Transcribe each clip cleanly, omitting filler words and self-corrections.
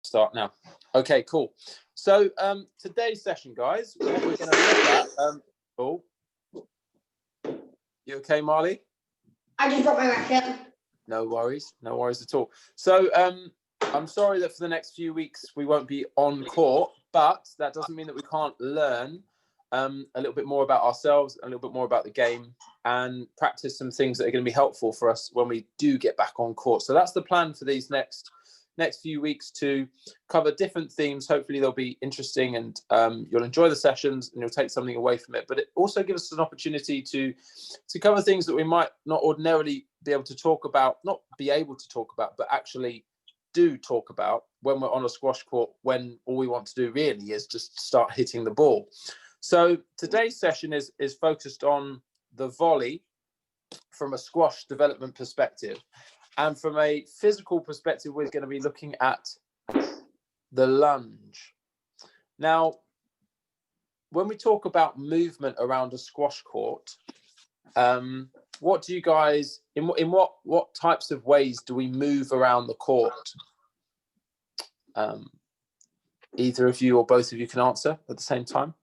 Start now. Okay, cool. So today's session, guys, what we're going to look at. Oh, you okay, Marley? I just dropped my racket. No worries at all. So I'm sorry that for the next few weeks we won't be on court, but that doesn't mean that we can't learn a little bit more about ourselves, a little bit more about the game, and practice some things that are going to be helpful for us when we do get back on court. So that's the plan for these next few weeks, to cover different themes. Hopefully they'll be interesting, and you'll enjoy the sessions and you'll take something away from it. But it also gives us an opportunity to cover things that we might not ordinarily be able to talk about, but actually do talk about when we're on a squash court, when all we want to do really is just start hitting the ball. So today's session is focused on the volley from a squash development perspective. And from a physical perspective, we're going to be looking at the lunge. Now, when we talk about movement around a squash court, what do you guys, in what types of ways do we move around the court? Either of you or both of you can answer at the same time.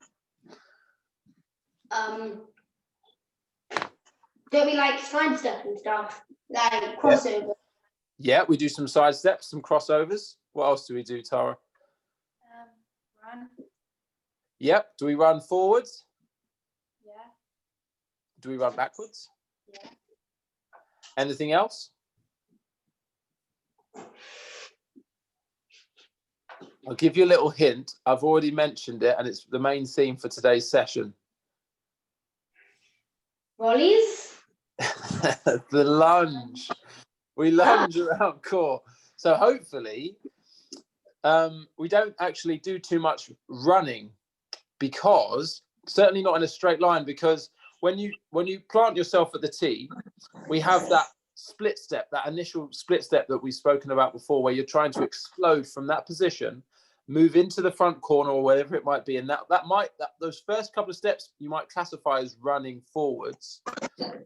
Don't we like sidestep and stuff? Like crossover? Yeah, we do some side steps, some crossovers. What else do we do, Tara? Run. Yep. Do we run forwards? Yeah. Do we run backwards? Yeah. Anything else? I'll give you a little hint. I've already mentioned it, and it's the main theme for today's session. Volleys? The lunge. We lunge around court. So hopefully we don't actually do too much running, because certainly not in a straight line, because when you plant yourself at the tee, we have that split step, that initial split step that we've spoken about before, where you're trying to explode from that position, move into the front corner or wherever it might be, and those first couple of steps you might classify as running forwards,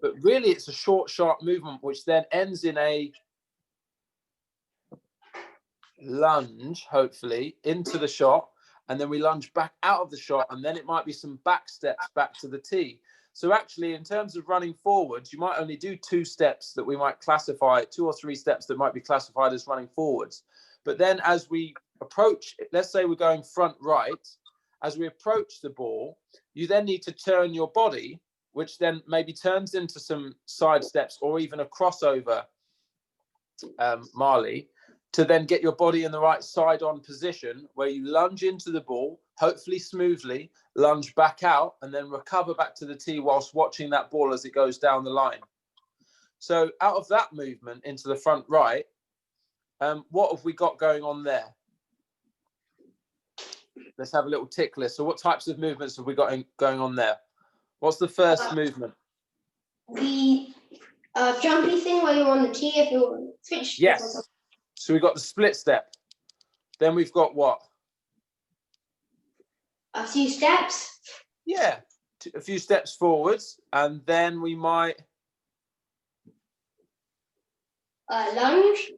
but really it's a short, sharp movement which then ends in a lunge, hopefully into the shot, and then we lunge back out of the shot, and then it might be some back steps back to the tee. So actually, in terms of running forwards, you might only do two steps that we might classify, 2 or 3 steps that might be classified as running forwards. But then as we approach, let's say we're going front right, as we approach the ball, you then need to turn your body, which then maybe turns into some side steps or even a crossover, Marley, to then get your body in the right side-on position where you lunge into the ball, hopefully smoothly, lunge back out, and then recover back to the tee whilst watching that ball as it goes down the line. So out of that movement into the front right, what have we got going on there? Let's have a little tick list. So what types of movements have we got going on there? What's the first movement? The jumpy thing where you're on the tee if you switch. Yes. So we've got the split step. Then we've got what? A few steps. Yeah, a few steps forwards, and then we might lunge.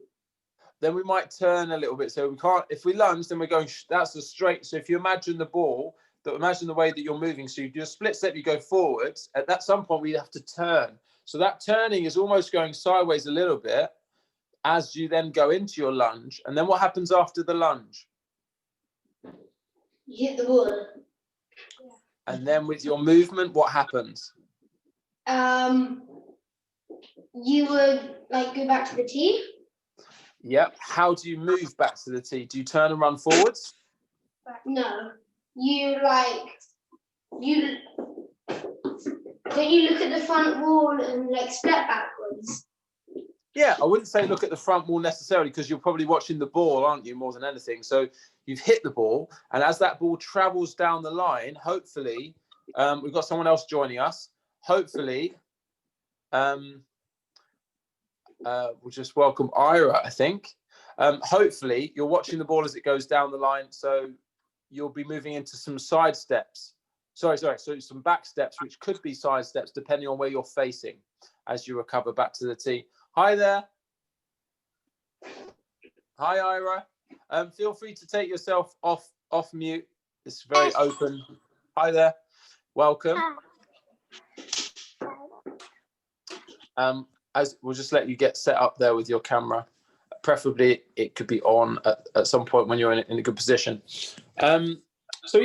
Then we might turn a little bit. So we can't, if we lunge, then we're going, that's a straight. So if you imagine the ball, imagine the way that you're moving. So you do a split step, you go forwards. At some point, we have to turn. So that turning is almost going sideways a little bit as you then go into your lunge. And then what happens after the lunge? You hit the ball. And then with your movement, what happens? You would go back to the tee. Yep. How do you move back to the tee? Do you turn and run forwards? No. Don't you look at the front wall and step backwards? Yeah, I wouldn't say look at the front wall necessarily, because you're probably watching the ball, aren't you, more than anything? So you've hit the ball, and as that ball travels down the line, hopefully, we've got someone else joining us. Hopefully, we'll just welcome Ira, I think. Hopefully, you're watching the ball as it goes down the line, so you'll be moving into some side steps. So some back steps, which could be side steps, depending on where you're facing as you recover back to the tee. Hi there. Hi, Ira. Feel free to take yourself off mute. It's very open. Hi there. Welcome. As we'll just let you get set up there with your camera. Preferably, it could be on at some point when you're in a good position. So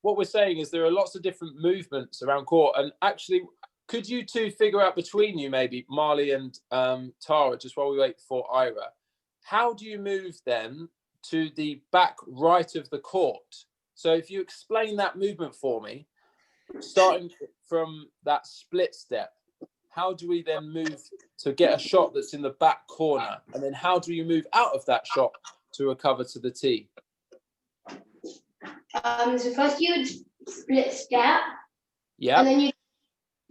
what we're saying is there are lots of different movements around court, and actually, could you two figure out between you, maybe Marley and Tara, just while we wait for Ira, how do you move then to the back right of the court? So if you explain that movement for me, starting from that split step, how do we then move to get a shot that's in the back corner? And then how do you move out of that shot to recover to the tee? So first you would split step. Yeah. And then you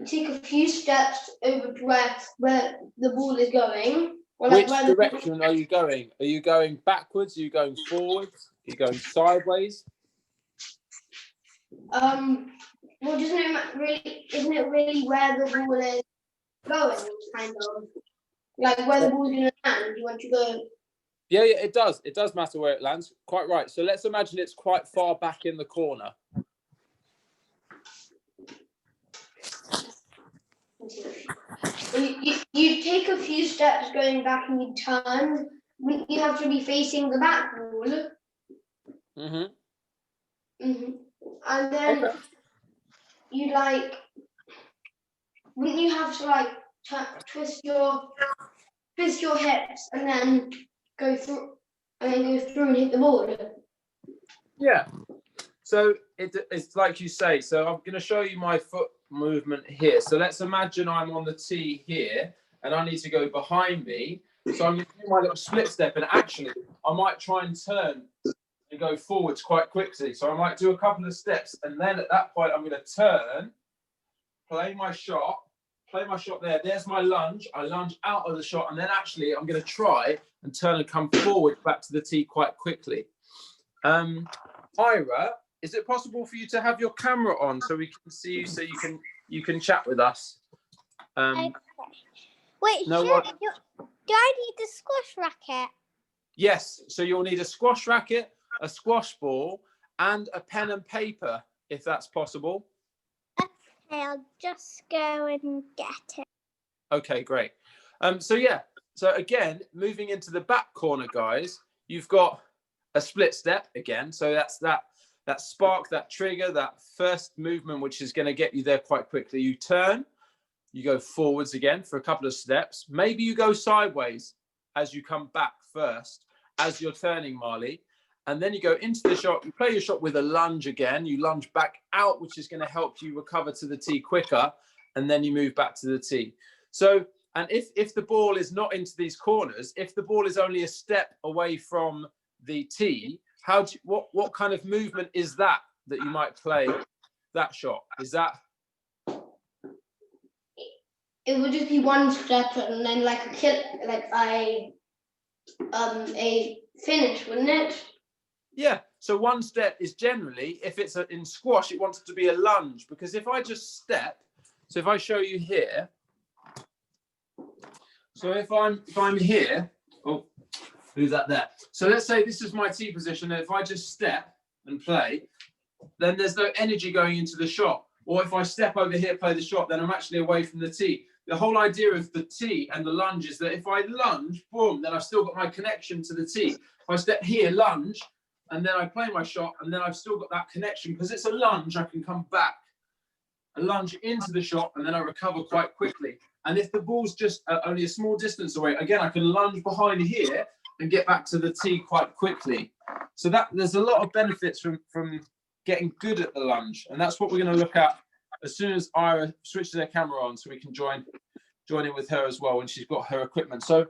take a few steps over to where the ball is going. Which direction are you going? Are you going backwards? Are you going forwards? Are you going sideways? Well, isn't it really where the ball is going, kind of? Like where the ball's going to land, you want to go... Yeah, it does. It does matter where it lands. Quite right. So let's imagine it's quite far back in the corner. You take a few steps going back and you turn. You have to be facing the back wall. And then you wouldn't you have to twist your hips and then go through and hit the ball? Yeah. So it's like you say. So I'm going to show you my foot movement here. So let's imagine I'm on the tee here and I need to go behind me. So I'm going to do my little split step, and actually I might try and turn and go forwards quite quickly. So I might do a couple of steps, and then at that point I'm going to turn, play my shot there. There's my lunge. I lunge out of the shot, and then actually I'm going to try and turn and come forward back to the tee quite quickly. Ira, is it possible for you to have your camera on so we can see you, so you can chat with us? Okay. Wait, no, do I need the squash racket? Yes, so you'll need a squash racket, a squash ball, and a pen and paper, if that's possible. Okay, I'll just go and get it. Okay, great. So again, moving into the back corner, guys, you've got a split step again. So that's that spark, that trigger, that first movement, which is going to get you there quite quickly. You turn, you go forwards again for a couple of steps. Maybe you go sideways as you come back first, as you're turning, Marley. And then you go into the shot. You play your shot with a lunge again. You lunge back out, which is going to help you recover to the tee quicker. And then you move back to the tee. So, and if the ball is not into these corners, if the ball is only a step away from the tee, what kind of movement is that you might play that shot? Is that... It would just be one step and then a finish, wouldn't it? Yeah. So one step is generally, if it's in squash, it wants to be a lunge, because if I just step, so if I show you here, so if I'm here, oh, who's that there? So let's say this is my tee position. And if I just step and play, then there's no energy going into the shot. Or if I step over here, play the shot, then I'm actually away from the tee. The whole idea of the tee and the lunge is that if I lunge, boom, then I've still got my connection to the tee. If I step here, lunge, and then I play my shot, and then I've still got that connection. Because it's a lunge, I can come back, a lunge into the shot, and then I recover quite quickly. And if the ball's just only a small distance away, again, I can lunge behind here and get back to the tee quite quickly. So there's a lot of benefits from getting good at the lunge. And that's what we're going to look at as soon as Ira switches her camera on, so we can join in with her as well when she's got her equipment. So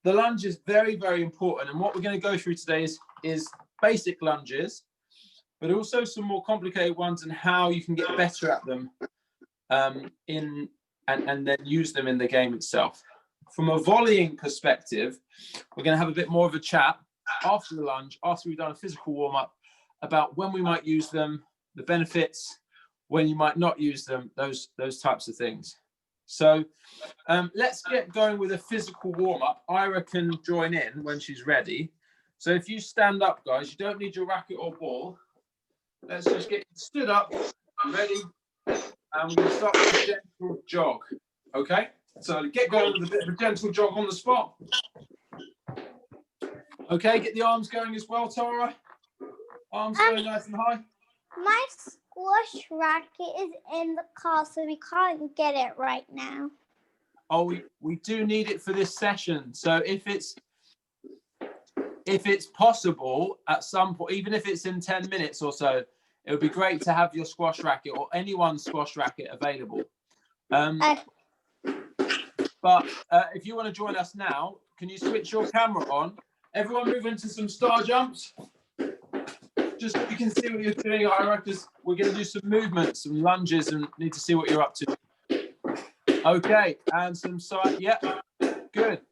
the lunge is very, very important. And what we're going to go through today is basic lunges, but also some more complicated ones and how you can get better at them and then use them in the game itself. From a volleying perspective, we're going to have a bit more of a chat after the lunge, after we've done a physical warm-up, about when we might use them, the benefits, when you might not use them, those types of things. So let's get going with a physical warm-up. Ira can join in when she's ready. So if you stand up, guys, you don't need your racket or ball. Let's just get stood up, ready, and we're going to start with a gentle jog. Okay? So get going with a bit of a gentle jog on the spot. Okay, get the arms going as well, Tara. Arms going nice and high. My squash racket is in the car, so we can't get it right now. Oh, we do need it for this session. So if it's possible at some point, even if it's in 10 minutes or so, it would be great to have your squash racket or anyone's squash racket available. But if you want to join us now, can you switch your camera on? Everyone move into some star jumps. Just so we can see what you're doing, Ira, because we're going to do some movements, some lunges, and need to see what you're up to. Okay, and some side. Yeah, good.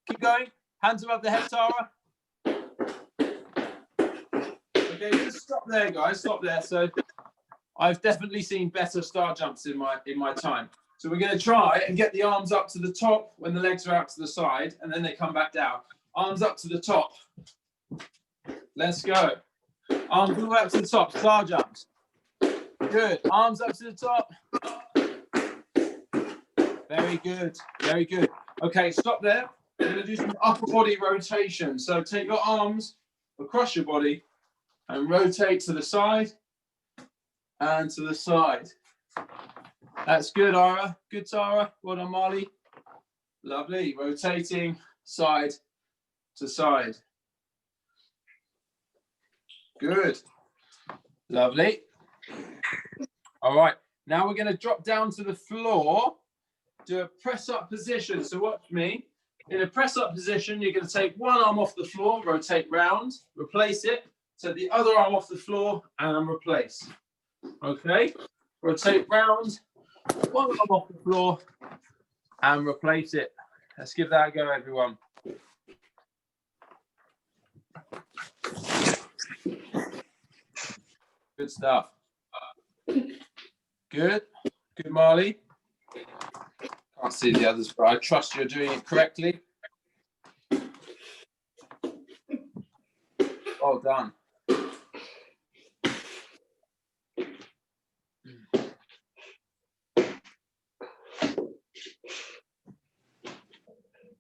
Keep going. Hands above the head, Tara. Okay, just stop there, guys. Stop there. So I've definitely seen better star jumps in my time. So we're going to try and get the arms up to the top when the legs are out to the side, and then they come back down. Arms up to the top. Let's go. Arms all the way up to the top. Star jumps. Good. Arms up to the top. Very good. Very good. Okay, stop there. We're going to do some upper body rotation. So take your arms across your body and rotate to the side and to the side. That's good, Ira. Good, Tara. Well done, Marley. Lovely. Rotating side to side. Good. Lovely. All right. Now we're going to drop down to the floor, do a press up position. So watch me. In a press up position, you're going to take one arm off the floor, rotate round, replace it. Take the other arm off the floor and replace. Okay. Rotate round, one arm off the floor and replace it. Let's give that a go, everyone. Good stuff. Good. Good, Marley. Can't see the others, but I trust you're doing it correctly. Well done.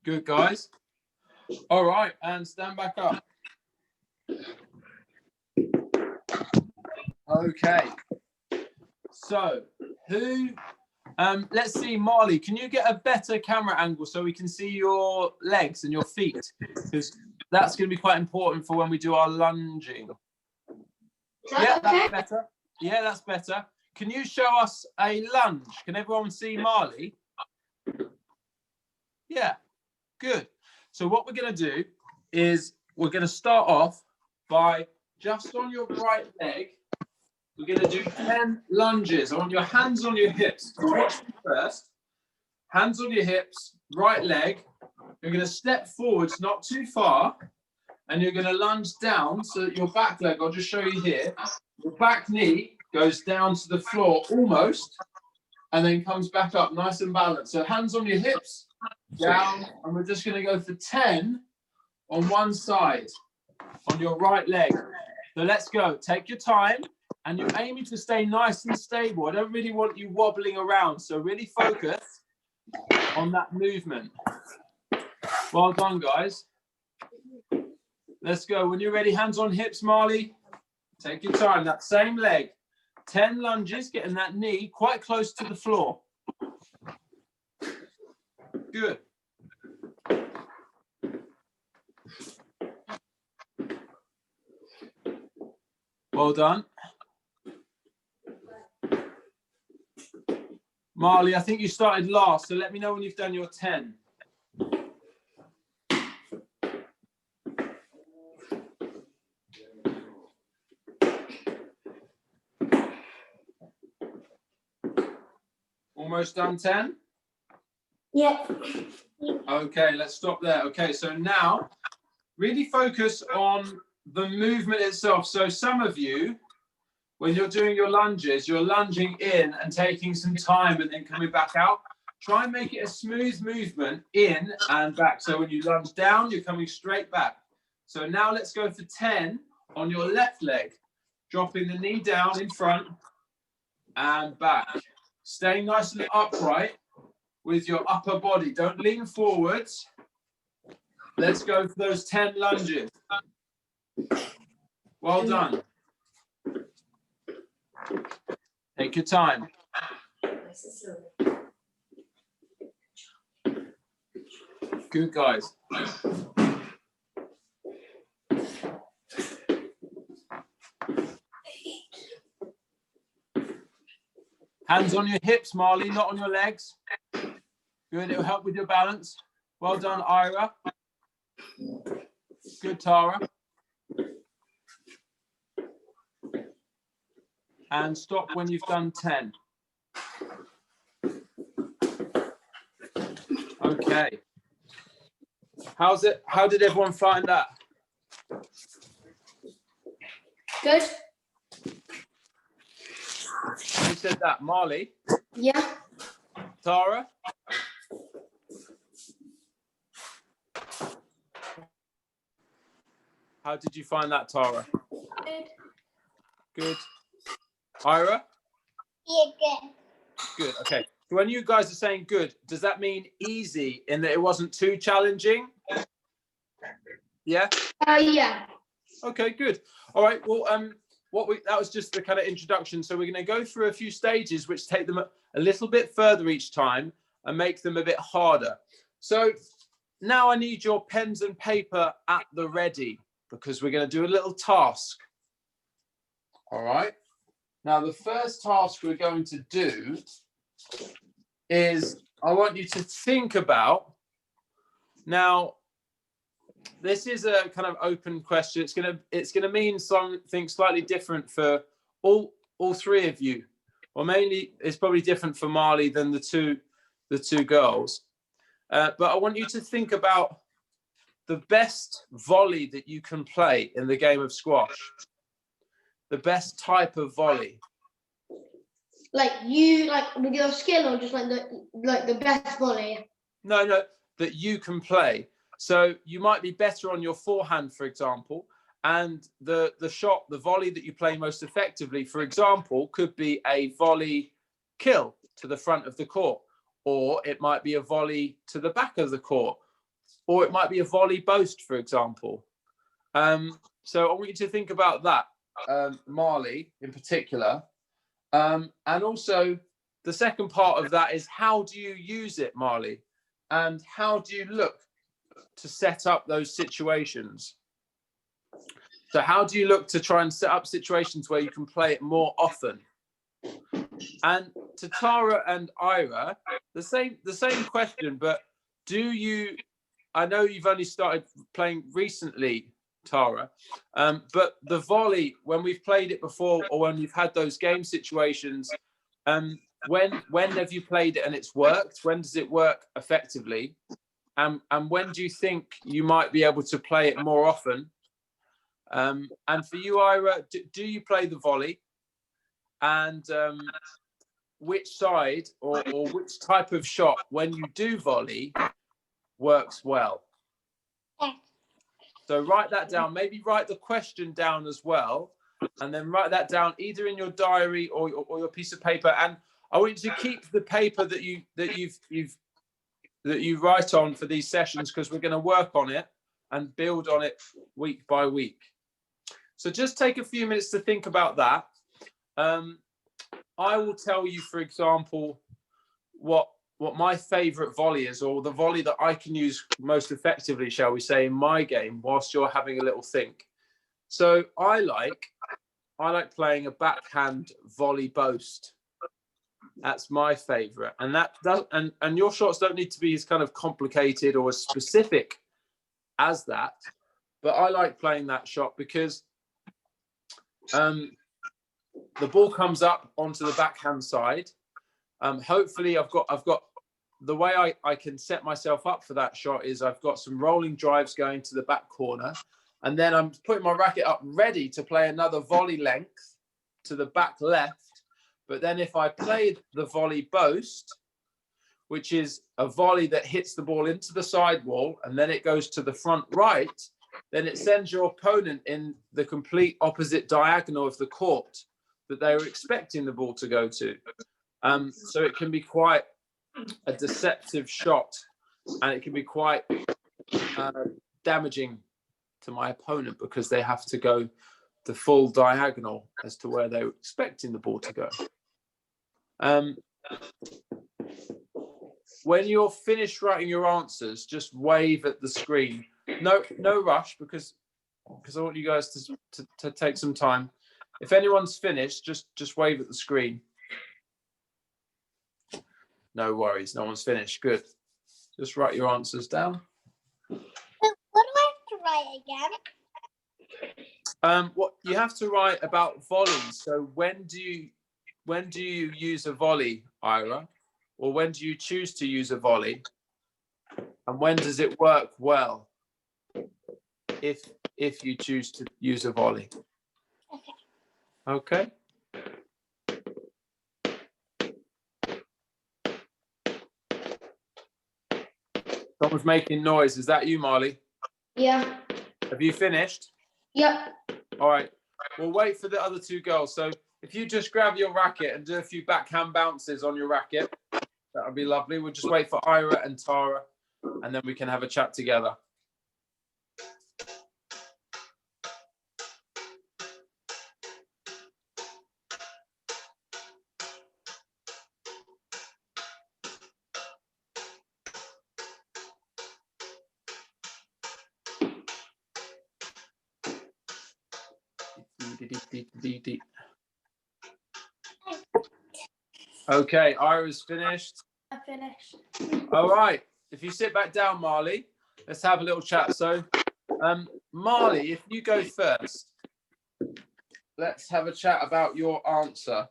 Good, guys. All right, and stand back up. Okay. So, let's see, Marley, can you get a better camera angle so we can see your legs and your feet? Because that's going to be quite important for when we do our lunging. Yeah, that's better. Yeah, that's better. Can you show us a lunge? Can everyone see Marley? Yeah, good. So what we're going to do is we're going to start off by just on your right leg, we're going to do 10 lunges. I want your hands on your hips. Watch me first. Hands on your hips, right leg. You're going to step forwards, not too far, and you're going to lunge down so that your back leg, I'll just show you here, your back knee goes down to the floor almost, and then comes back up nice and balanced. So hands on your hips, down, and we're just going to go for 10 on one side, on your right leg. So let's go. Take your time. And you're aiming to stay nice and stable. I don't really want you wobbling around. So really focus on that movement. Well done, guys. Let's go. When you're ready, hands on hips, Marley. Take your time. That same leg. 10 lunges, getting that knee quite close to the floor. Good. Well done. Marley, I think you started last, so let me know when you've done your 10. Almost done 10? Yeah. Okay, let's stop there. Okay, so now really focus on the movement itself. So some of you, when you're doing your lunges, you're lunging in and taking some time and then coming back out. Try and make it a smooth movement in and back. So when you lunge down, you're coming straight back. So now let's go for 10 on your left leg, dropping the knee down in front and back. Staying nice and upright with your upper body. Don't lean forwards. Let's go for those 10 lunges. Well done. Take your time. Good, guys. Hands on your hips, Marley, not on your legs. Good, it'll help with your balance. Well done, Ira. Good, Tara. And stop when you've done 10. Okay. How's it? How did everyone find that? Good. Who said that? Marley? Yeah. Tara? How did you find that, Tara? Good. Good. Ira? Yeah, good. Good, okay. So when you guys are saying good, does that mean easy in that it wasn't too challenging? Yeah? Yeah. Okay, good. All right, well, that was just the kind of introduction. So we're going to go through a few stages which take them a little bit further each time and make them a bit harder. So now I need your pens and paper at the ready because we're going to do a little task. All right. Now, the first task we're going to do is I want you to think about, now, this is a kind of open question. It's gonna mean something slightly different for all three of you, or mainly it's probably different for Marley than the two girls. But I want you to think about the best volley that you can play in the game of squash. The best type of volley. Like with your skill, or just like the best volley? No, that you can play. So you might be better on your forehand, for example, and the volley that you play most effectively, for example, could be a volley kill to the front of the court, or it might be a volley to the back of the court, or it might be a volley boast, for example. So I want you to think about that, Marley in particular. And also the second part of that is, how do you use it, Marley? And how do you look to set up those situations? So how do you look to try and set up situations where you can play it more often? And to Tara and Ira, the same question, but I know you've only started playing recently, Tara, but the volley, when we've played it before, or when we've had those game situations, when have you played it and it's worked? When does it work effectively? And when do you think you might be able to play it more often? And for you, Ira, do you play the volley? And which side or which type of shot, when you do volley, works well? So write that down. Maybe write the question down as well, and then write that down either in your diary or your piece of paper. And I want you to keep the paper that you write on for these sessions, because we're going to work on it and build on it week by week. So just take a few minutes to think about that. I will tell you, for example, what my favorite volley is, or the volley that I can use most effectively, shall we say, in my game, whilst you're having a little think. So I like playing a backhand volley boast. That's my favorite. And that does, and your shots don't need to be as kind of complicated or as specific as that, but I like playing that shot because the ball comes up onto the backhand side. Hopefully I've got the way I can set myself up for that shot is I've got some rolling drives going to the back corner, and then I'm putting my racket up ready to play another volley length to the back left. But then if I play the volley boast, which is a volley that hits the ball into the sidewall and then it goes to the front right, then it sends your opponent in the complete opposite diagonal of the court that they were expecting the ball to go to. So it can be quite a deceptive shot, and it can be quite damaging to my opponent because they have to go the full diagonal as to where they were expecting the ball to go. When you're finished writing your answers, just wave at the screen. No rush, because I want you guys to take some time. If anyone's finished, just wave at the screen. No worries, no one's finished. Good. Just write your answers down. What do I have to write again? What you have to write about volleys. So when do you use a volley, Ira? Or when do you choose to use a volley? And when does it work well? If you choose to use a volley. Okay. Someone's making noise. Is that you, Marley? Yeah. Have you finished? Yep. All right. We'll wait for the other two girls. So if you just grab your racket and do a few backhand bounces on your racket, that would be lovely. We'll just wait for Ira and Tara, and then we can have a chat together. Okay, Ira's finished. I finished. All right. If you sit back down, Marley, let's have a little chat. So, Marley, if you go first, let's have a chat about your answer.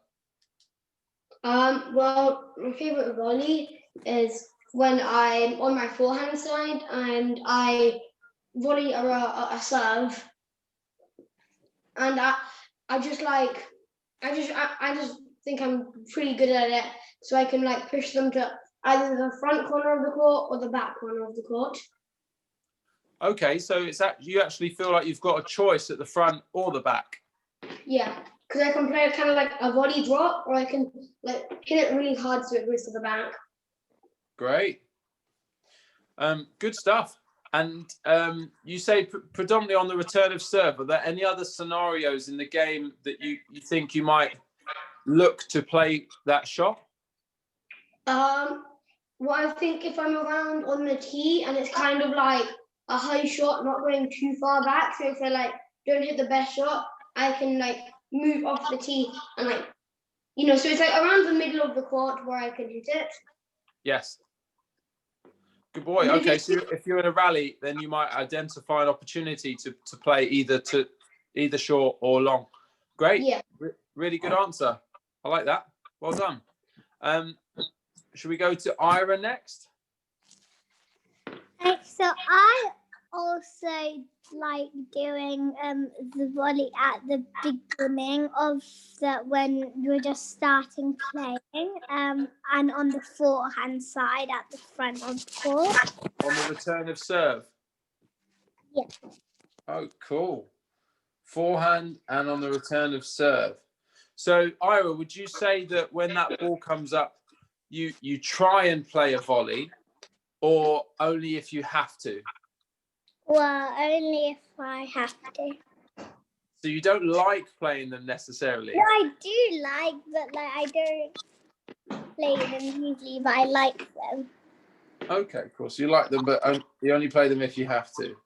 Well, my favorite volley is when I'm on my forehand side and I volley a serve, and I just think I'm pretty good at it, so I can like push them to either the front corner of the court or the back corner of the court. Okay, so it's you actually feel like you've got a choice at the front or the back. Yeah, because I can play kind of like a volley drop, or I can like hit it really hard so it goes to the back. Great. Good stuff. And you say predominantly on the return of serve. Are there any other scenarios in the game that you think you might look to play that shot? Well, I think if I'm around on the tee and it's kind of like a high shot, not going too far back, so if I like don't hit the best shot, I can like move off the tee and like, so it's like around the middle of the court where I can hit it. Yes. Good boy. Okay, so if you're in a rally, then you might identify an opportunity to play either short or long. Great. Yeah. Really good answer. I like that. Well done. Should we go to Ira next? So I also like doing the volley at the beginning of when you're just starting playing, and on the forehand side at the front of the court. On the return of serve? Yeah. Oh, cool. Forehand and on the return of serve. So, Ira, would you say that when that ball comes up, you try and play a volley, or only if you have to? Well, only if I have to. So you don't like playing them necessarily? No, I do like, but like I don't play them usually, but I like them. Okay, cool. So you like them, but you only play them if you have to?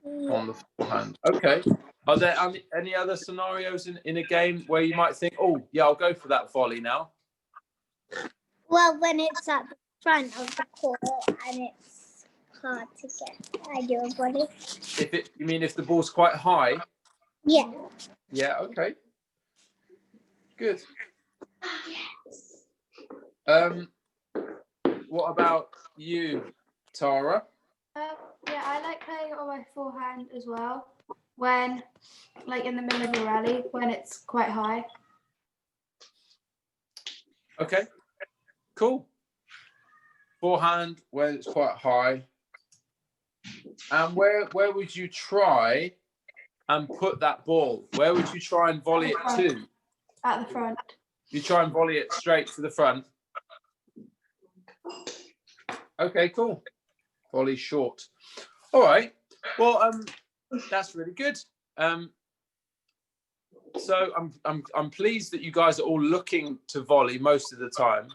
Yeah. On the forehand. Okay. Are there any other scenarios in a game where you might think, oh, yeah, I'll go for that volley now? Well, when it's at the front of the court and it's hard to get, I do a volley. You mean if the ball's quite high? Yeah. Yeah, okay. Good. What about you, Tara? Yeah, I like playing it on my forehand as well. When, like in the middle of a rally, when it's quite high. Okay, cool. Forehand when it's quite high. And where would you try and put that ball? Where would you try and volley it to? At the front. You try and volley it straight to the front. Okay, cool. Volley short. All right. Well, that's really good. So I'm pleased that you guys are all looking to volley most of the time.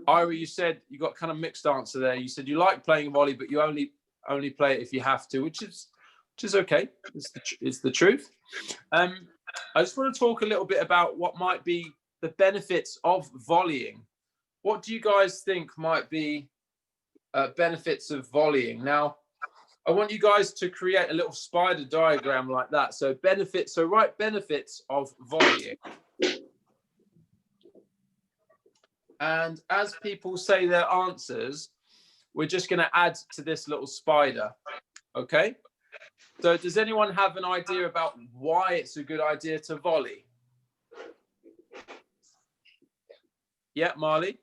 Ira, you said you got kind of mixed answer there. You said you like playing volley, but you only play it if you have to, which is okay. It's the truth. I just want to talk a little bit about what might be the benefits of volleying. What do you guys think might be benefits of volleying? Now, I want you guys to create a little spider diagram like that. So benefits. So write benefits of volleying. And as people say their answers, we're just going to add to this little spider. Okay. So does anyone have an idea about why it's a good idea to volley? Yeah, Marley?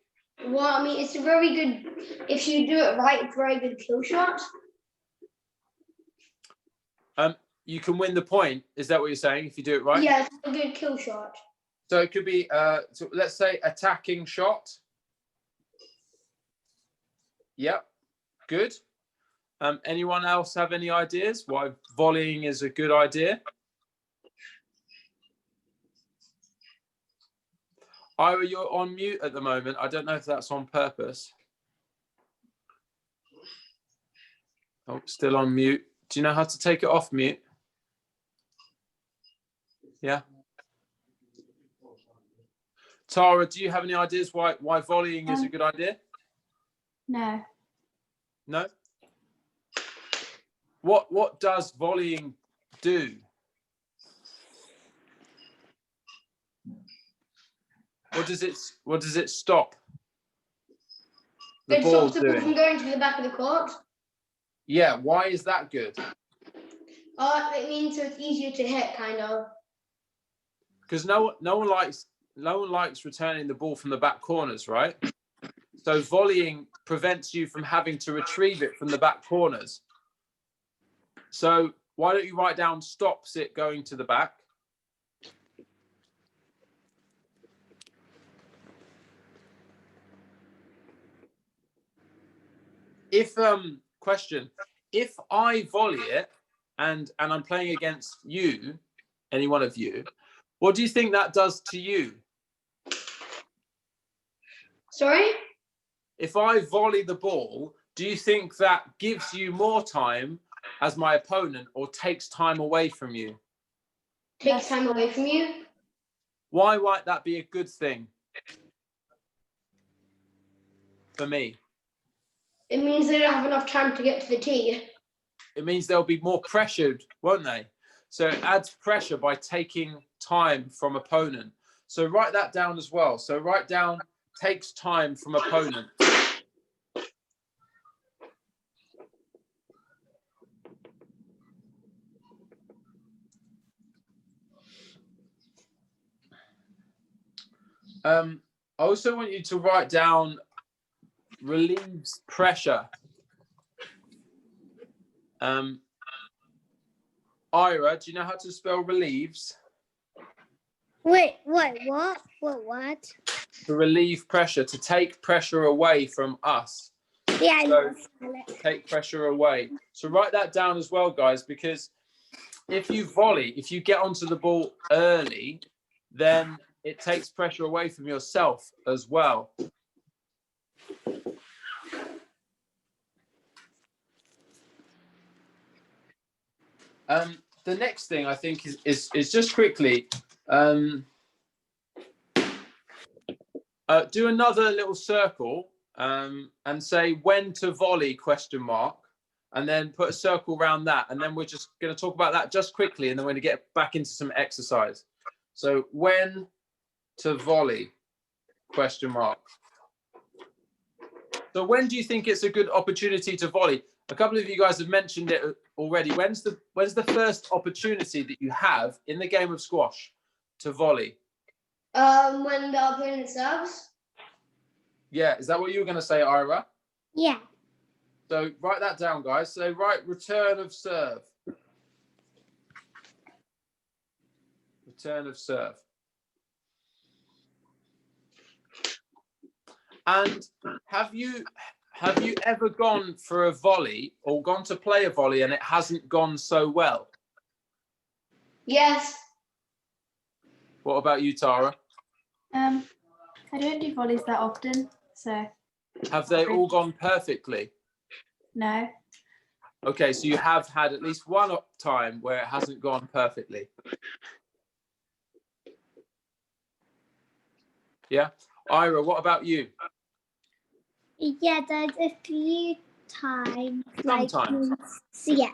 Well, I mean, it's a very good, if you do it right, it's a very good kill shot. You can win the point. Is that what you're saying? If you do it right? Yeah, it's a good kill shot. So it could be, so let's say attacking shot. Yep, good. Anyone else have any ideas why volleying is a good idea? Ira, you're on mute at the moment. I don't know if that's on purpose. Oh, still on mute. Do you know how to take it off mute? Yeah. Tara, do you have any ideas why volleying is a good idea? No. No? What does volleying do? What does it stop? It stops the ball from going to the back of the court. Yeah, why is that good? It means so it's easier to hit, kind of. Because no one likes returning the ball from the back corners, right? So volleying prevents you from having to retrieve it from the back corners. So why don't you write down stops it going to the back? If I volley it and I'm playing against you, any one of you, what do you think that does to you? Sorry? If I volley the ball, do you think that gives you more time as my opponent or takes time away from you? Takes time away from you. Why might that be a good thing for me? It means they don't have enough time to get to the tee. It means they'll be more pressured, won't they? So it adds pressure by taking time from opponent. So write that down as well. So write down takes time from opponent. I also want you to write down relieves pressure. Ira, do you know how to spell relieves? Wait, what? What? To relieve pressure, to take pressure away from us. Yeah, So, take pressure away. So write that down as well, guys, because if you volley, if you get onto the ball early, then it takes pressure away from yourself as well. The next thing I think is just quickly do another little circle and say when to volley ? And then put a circle around that, and then we're just going to talk about that just quickly, and then we're going to get back into some exercise. So when to volley ? So when do you think it's a good opportunity to volley? A couple of you guys have mentioned it already. When's the first opportunity that you have in the game of squash to volley? When the opponent serves. Yeah, is that what you were going to say, Ira? Yeah. So write that down, guys. So write return of serve. Return of serve. And have you ever gone for a volley or gone to play a volley and it hasn't gone so well? Yes. What about you, Tara? I don't do volleys that often, so. Have they all gone perfectly? No. Okay, so you have had at least one time where it hasn't gone perfectly. Yeah. Ira, what about you? Yeah, there's a few times. Sometimes. So yeah.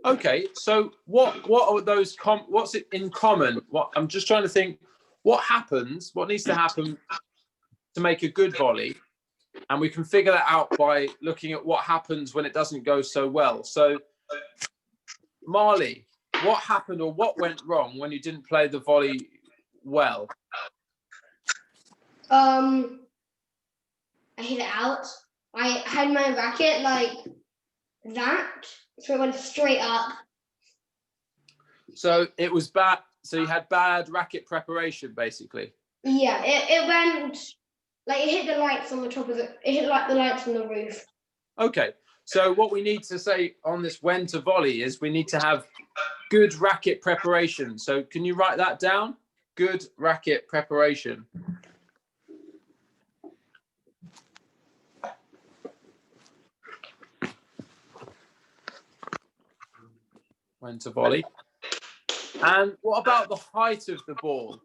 Okay, so what are those? What's it in common? I'm just trying to think. What happens? What needs to happen to make a good volley? And we can figure that out by looking at what happens when it doesn't go so well. So, Marley, what happened or what went wrong when you didn't play the volley well? I hit it out. I had my racket like that, so it went straight up. So it was bad. So you had bad racket preparation, basically. Yeah, it went like it hit the lights on the top of it hit like the lights on the roof. Okay. So what we need to say on this when to volley is we need to have good racket preparation. So can you write that down? Good racket preparation. When to volley. And what about the height of the ball?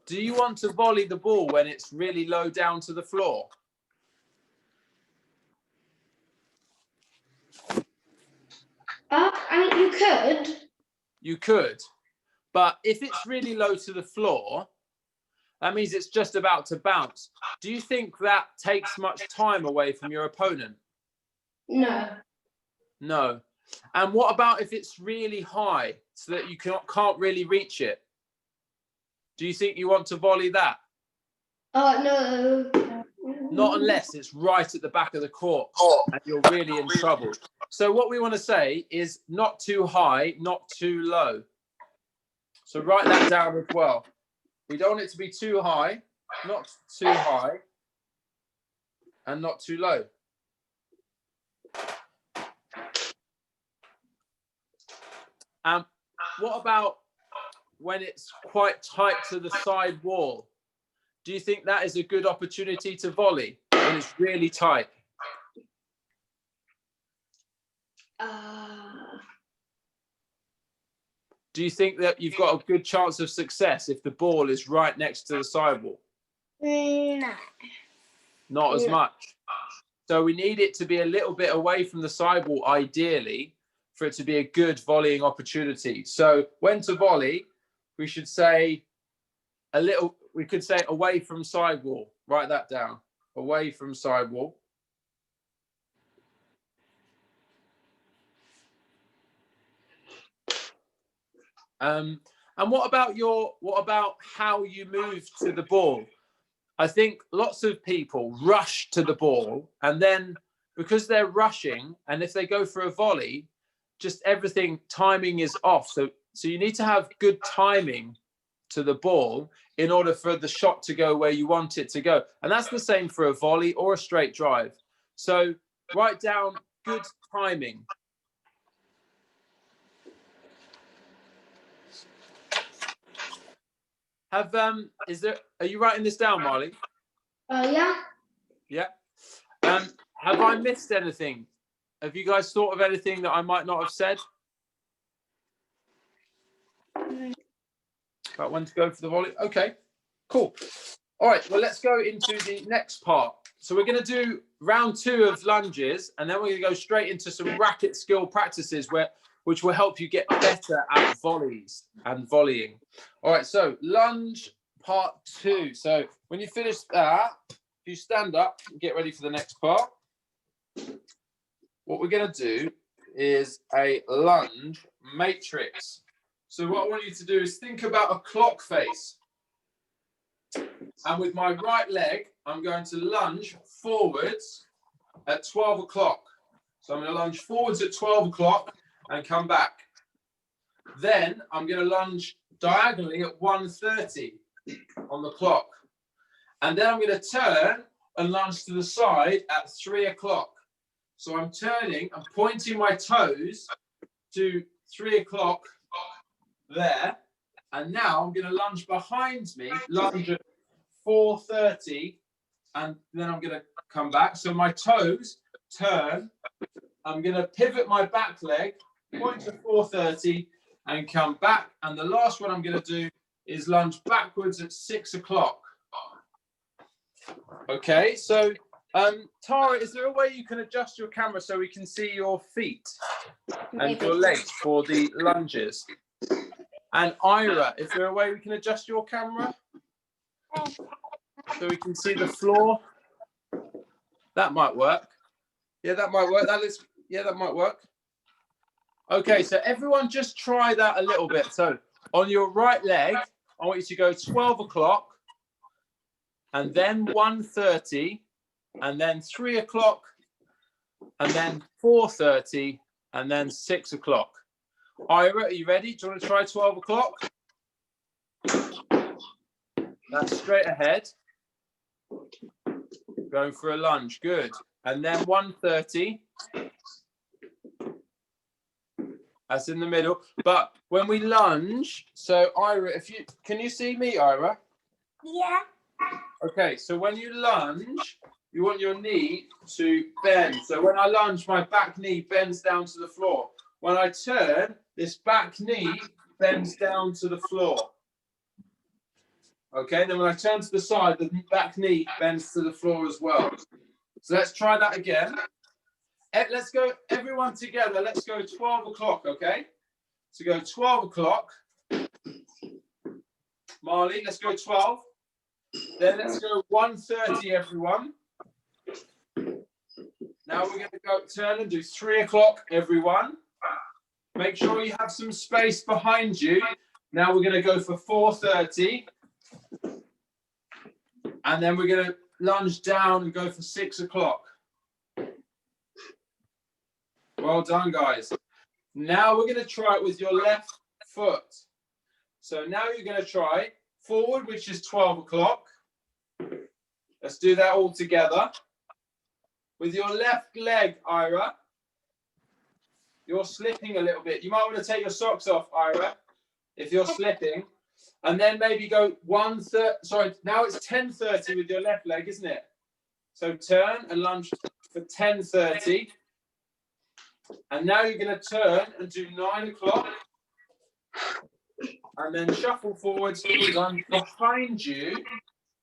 Do you want to volley the ball when it's really low down to the floor? I mean, you could. You could. But if it's really low to the floor, that means it's just about to bounce. Do you think that takes much time away from your opponent? No. No. And what about if it's really high so that you can't really reach it? Do you think you want to volley that? No. Not unless it's right at the back of the court and you're really in trouble. So what we want to say is not too high, not too low. So write that down as well. We don't want it to be too high, not too high, and not too low. What about when it's quite tight to the side wall? Do you think that is a good opportunity to volley when it's really tight? Do you think that you've got a good chance of success if the ball is right next to the sidewall? No. Not as much. So we need it to be a little bit away from the sidewall, ideally, for it to be a good volleying opportunity. So when to volley, we should say we could say away from sidewall. Write that down. Away from sidewall. And what about how you move to the ball? I think lots of people rush to the ball, and then because they're rushing, and if they go for a volley, just timing is off. So you need to have good timing to the ball in order for the shot to go where you want it to go. And that's the same for a volley or a straight drive. So write down good timing. Are you writing this down, Marley? Yeah. Yeah. Have I missed anything? Have you guys thought of anything that I might not have said? About when to go for the volley? Okay, cool. All right, well, let's go into the next part. So we're going to do round 2 of lunges, and then we're going to go straight into some racket skill practices which will help you get better at volleys and volleying. All right, so lunge part 2. So when you finish that, if you stand up and get ready for the next part, what we're going to do is a lunge matrix. So what I want you to do is think about a clock face. And with my right leg, I'm going to lunge forwards at 12 o'clock. So I'm going to lunge forwards at 12 o'clock and come back. Then I'm going to lunge diagonally at 1:30 on the clock. And then I'm going to turn and lunge to the side at 3 o'clock. So I'm turning and pointing my toes to 3 o'clock there. And now I'm going to lunge behind me, lunge at 4:30, and then I'm going to come back. So my toes turn. I'm going to pivot my back leg, point to 4:30, and come back. And the last one I'm going to do is lunge backwards at 6 o'clock. Okay, so Tara, is there a way you can adjust your camera so we can see your feet and your legs for the lunges? And Ira, is there a way we can adjust your camera so we can see the floor? That might work. Yeah, that might work. That might work. Okay, so everyone just try that a little bit. So on your right leg, I want you to go 12 o'clock and then 1:30 and then 3 o'clock and then 4:30 and then 6 o'clock. Ira, are you ready? Do you want to try 12 o'clock? That's straight ahead. Going for a lunge. Good. And then 1:30. That's in the middle. But when we lunge, so Ira, can you see me, Ira? Yeah. Okay, so when you lunge, you want your knee to bend. So when I lunge, my back knee bends down to the floor. When I turn, this back knee bends down to the floor. Okay, then when I turn to the side, the back knee bends to the floor as well. So let's try that again. Let's go, everyone together. Let's go 12 o'clock, okay? So go 12 o'clock. Marley, let's go 12. Then let's go 1:30, everyone. Now we're going to go turn and do 3 o'clock, everyone. Make sure you have some space behind you. Now we're going to go for 4:30. And then we're going to lunge down and go for 6 o'clock. Well done, guys. Now we're going to try it with your left foot. So now you're going to try forward, which is 12 o'clock. Let's do that all together. With your left leg, Ira, you're slipping a little bit. You might want to take your socks off, Ira, if you're slipping. And then maybe go 1:30. Sorry, now it's 10:30 with your left leg, isn't it? So turn and lunge for 10:30. And now you're going to turn and do 9 o'clock. And then shuffle forwards, lunge behind you,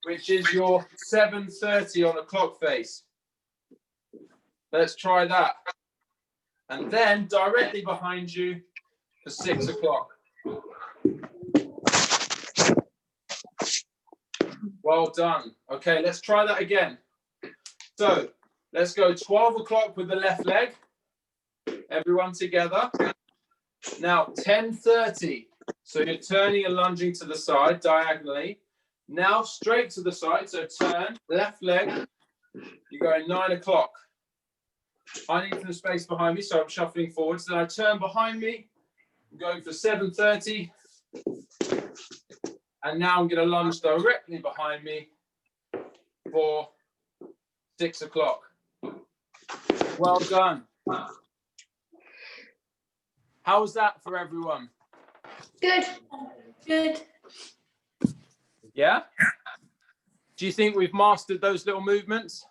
which is your 7:30 on a clock face. Let's try that. And then directly behind you for 6 o'clock. Well done. Okay, let's try that again. So let's go 12 o'clock with the left leg. Everyone together. Now 10:30. So you're turning and lunging to the side diagonally. Now straight to the side. So turn, left leg. You're going 9 o'clock. I need some space behind me, so I'm shuffling forwards. Then I turn behind me. I'm going for 7:30. And now I'm going to lunge directly behind me for 6 o'clock. Well done. How was that for everyone? Good. Good. Yeah? Do you think we've mastered those little movements?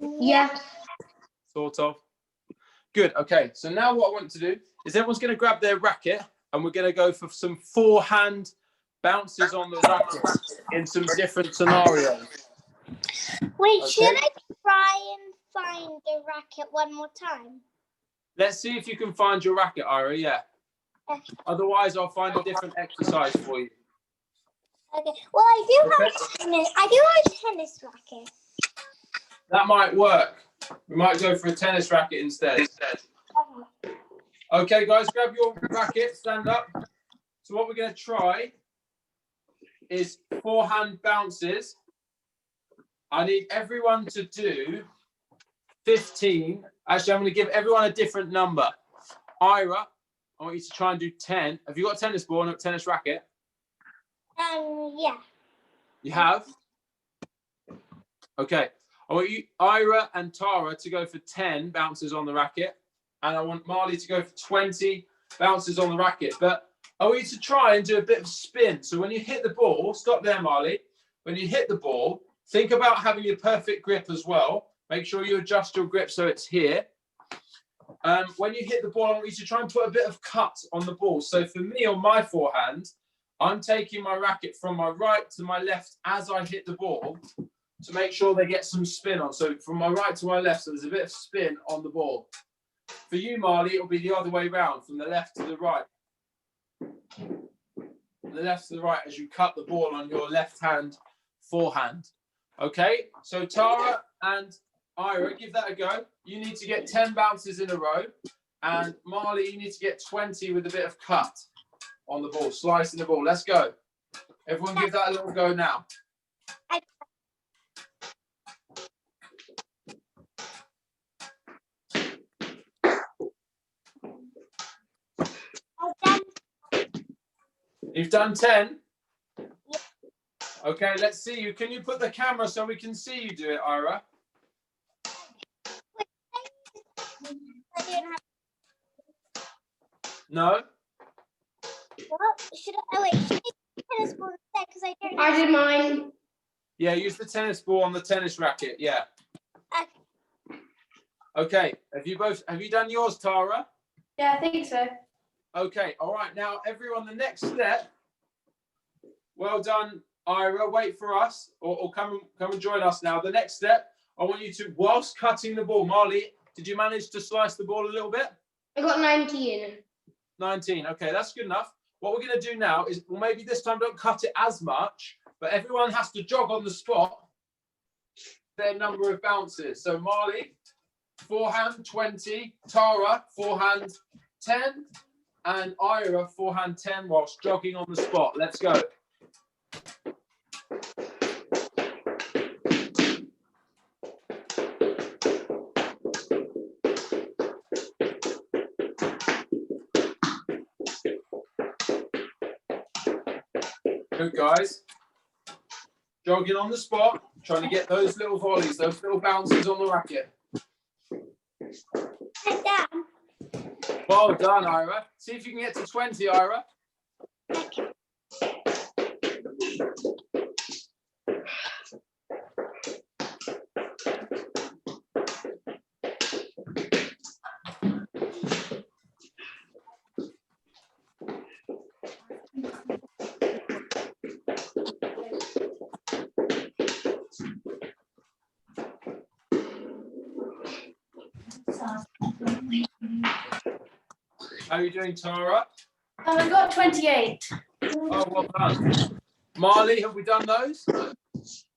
Yeah. Sort of. Good. Okay. So now what I want to do is everyone's going to grab their racket and we're going to go for some forehand bounces on the racket in some different scenarios. Wait, Okay. should I try and find the racket one more time? Let's see if you can find your racket, Ira. Yeah. Okay. Otherwise, I'll find a different exercise for you. Okay. Well, I do have a tennis racket. That might work. We might go for a tennis racket instead. Okay, guys, grab your racket, stand up. So what we're going to try is forehand bounces. I need everyone to do 15 Actually, I'm going to give everyone a different number. Ira, I want you to try and do 10. Have you got a tennis ball and a tennis racket? Yeah. You have? Okay. I want you, Ira and Tara, to go for 10 bounces on the racket. And I want Marley to go for 20 bounces on the racket. But I want you to try and do a bit of spin. So when you hit the ball, stop there, Marley. When you hit the ball, think about having your perfect grip as well. Make sure you adjust your grip so it's here. When you hit the ball, I want you to try and put a bit of cut on the ball. So for me, on my forehand, I'm taking my racket from my right to my left as I hit the ball to make sure they get some spin on. So from my right to my left, so there's a bit of spin on the ball. For you, Marley, it'll be the other way round, from the left to the right. From the left to the right as you cut the ball on your left hand forehand. Okay, so Tara and Ira, give that a go. You need to get 10 bounces in a row. And Marley, you need to get 20 with a bit of cut on the ball, slicing the ball. Let's go. Everyone give that a little go now. You've done 10? Okay, let's see you. Can you put the camera so we can see you do it, Ira? No? What? Should I use the tennis ball instead? Because I don't. I did mine. Yeah, use the tennis ball on the tennis racket. Yeah. Okay. Okay. Have you done yours, Tara? Yeah, I think so. Okay. All right. Now, everyone, the next step. Well done, Ira. Wait for us, or come and join us now. The next step, I want you to, whilst cutting the ball, Marley, did you manage to slice the ball a little bit? I got 19. 19. Okay, that's good enough. What we're going to do now is, well, maybe this time don't cut it as much, but everyone has to jog on the spot their number of bounces. So Marley, forehand 20, Tara, forehand 10, and Ira, forehand 10 whilst jogging on the spot. Let's go. Good, guys. Jogging on the spot, trying to get those little volleys, those little bounces on the racket. Head down. Well done, Ira. See if you can get to 20, Ira. Okay. How are you doing, Tara? I got 28. Oh, well done. Marley, have we done those?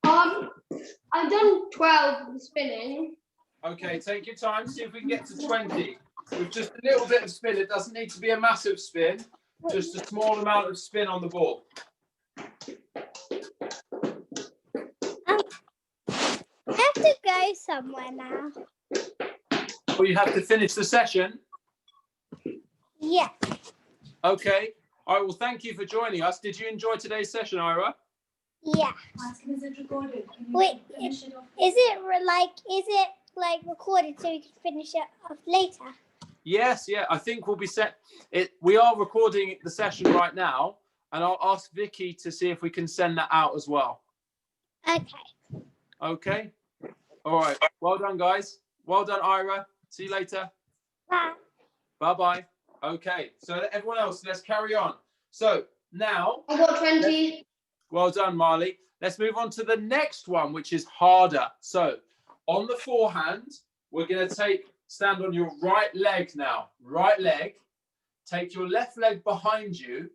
I've done 12 with spinning. Okay, take your time. See if we can get to 20 with just a little bit of spin. It doesn't need to be a massive spin, just a small amount of spin on the ball. I have to go somewhere now. Well, you have to finish the session. Yeah. Okay. All right, well, thank you for joining us. Did you enjoy today's session, Ira? Yeah. Is it recorded? Wait, is it recorded so we can finish it off later? Yes, yeah. I think we'll be set. We are recording the session right now, and I'll ask Vicky to see if we can send that out as well. Okay. Okay. All right. Well done, guys. Well done, Ira. See you later. Bye. Bye-bye. Okay. So everyone else, let's carry on. So now. I got 20. Well done, Marley. Let's move on to the next one, which is harder. So on the forehand, we're going to stand on your right leg now. Right leg. Take your left leg behind you.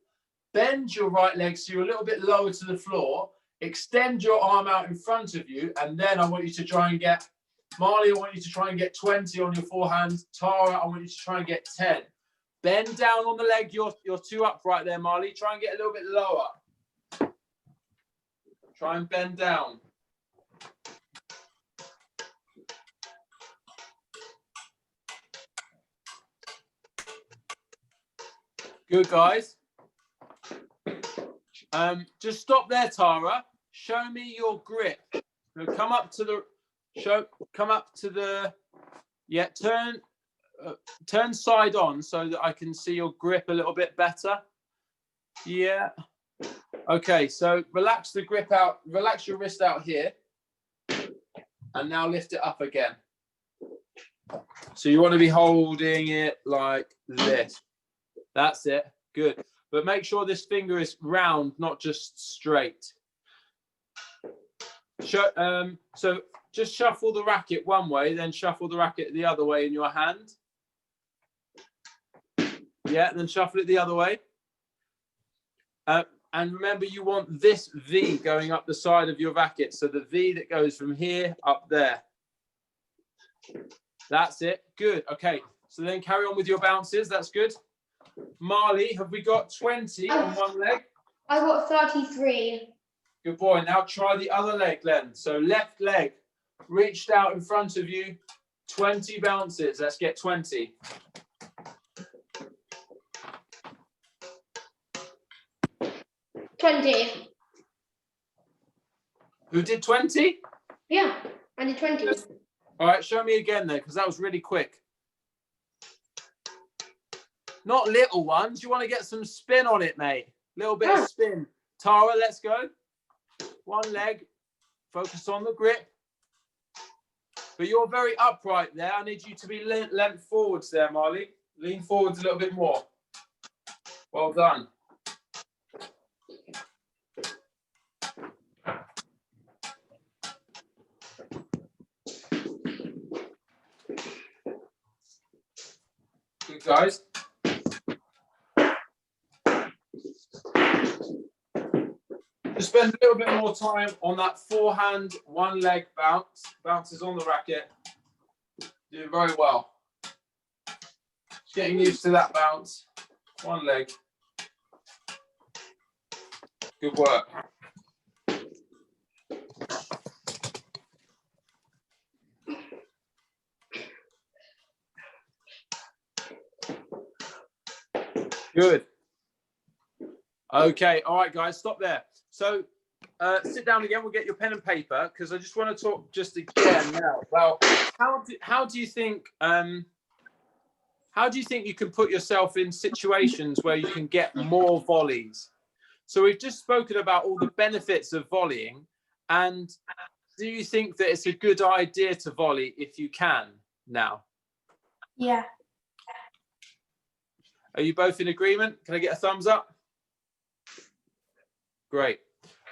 Bend your right leg so you're a little bit lower to the floor. Extend your arm out in front of you. And then I want you to try and get, Marley, I want you to try and get 20 on your forehand. Tara, I want you to try and get 10. Bend down on the leg. You're too upright there, Marley. Try and get a little bit lower. Try and bend down. Good, guys. Just stop there, Tara. Show me your grip. So come up to the yeah, turn side on so that I can see your grip a little bit better. Yeah. Okay, so relax the grip out, relax your wrist out here. And now lift it up again. So you want to be holding it like this. That's it. Good. But make sure this finger is round, not just straight. So just shuffle the racket one way, then shuffle the racket the other way in your hand. Yeah, then shuffle it the other way. And remember, you want this V going up the side of your racket. So the V that goes from here up there. That's it. Good. Okay. So then carry on with your bounces. That's good. Marley, have we got 20 on one leg? I got 33. Good boy. Now try the other leg, Len. So left leg reached out in front of you. 20 bounces. Let's get 20. Who did 20? Yeah, I did 20. All right, show me again then, because that was really quick. Not little ones. You want to get some spin on it, mate. Little bit of spin. Tara, let's go. One leg. Focus on the grip. But you're very upright there. I need you to be leant forwards there, Marley. Lean forwards a little bit more. Well done. Good, guys. Just spend a little bit more time on that forehand, one leg bounce. Bounces on the racket. Doing very well. Just getting used to that bounce. One leg. Good work. Good. Okay. All right, guys, stop there. So sit down again. We'll get your pen and paper because I just want to talk just again now. Well, how do you think you can put yourself in situations where you can get more volleys? So we've just spoken about all the benefits of volleying, and do you think that it's a good idea to volley if you can now? Yeah. Are you both in agreement? Can I get a thumbs up? Great.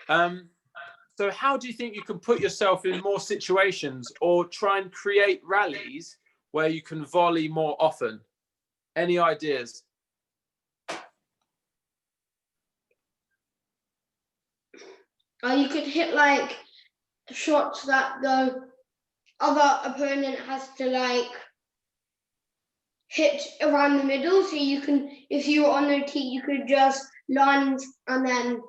So how do you think you can put yourself in more situations or try and create rallies where you can volley more often? Any ideas? You could hit like shots that the other opponent has to like hit around the middle. So you can, if you were on the tee, you could just lunge and then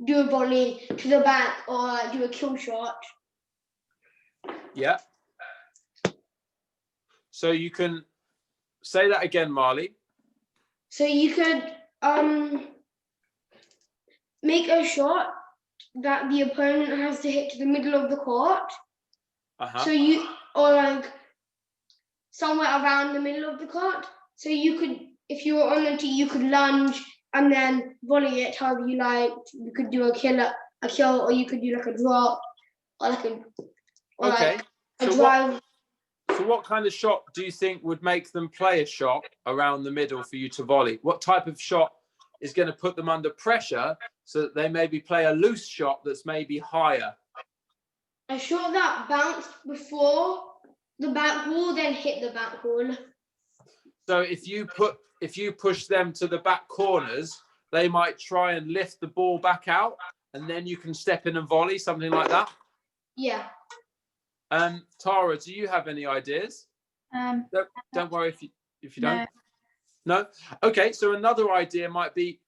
do a volley to the back or do a kill shot. Yeah. So you can say that again, Marley. So you could make a shot that the opponent has to hit to the middle of the court. So you, or like somewhere around the middle of the court. So you could, if you were on the tee, you could lunge and then volley it however you like. You could do a kill, or you could do like a drop, or like a drive. So what kind of shot do you think would make them play a shot around the middle for you to volley? What type of shot is going to put them under pressure so that they maybe play a loose shot that's maybe higher? A shot that bounced before the back wall, then hit the back wall. So if you push them to the back corners, they might try and lift the ball back out, and then you can step in and volley, something like that. Yeah. Tara, do you have any ideas? Don't worry if you don't. No. Okay. So another idea might be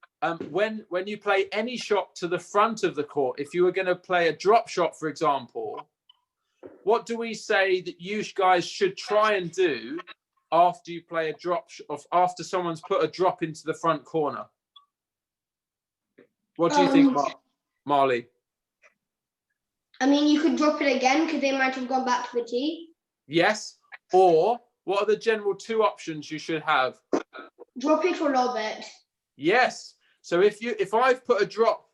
when you play any shot to the front of the court. If you were going to play a drop shot, for example, what do we say that you guys should try and do after you play a drop after someone's put a drop into the front corner? What do you think, Marley? I mean, you could drop it again because they might have gone back to the tee. Yes. Or what are the general two options you should have? Drop it or lob it. Yes. So if I've put a drop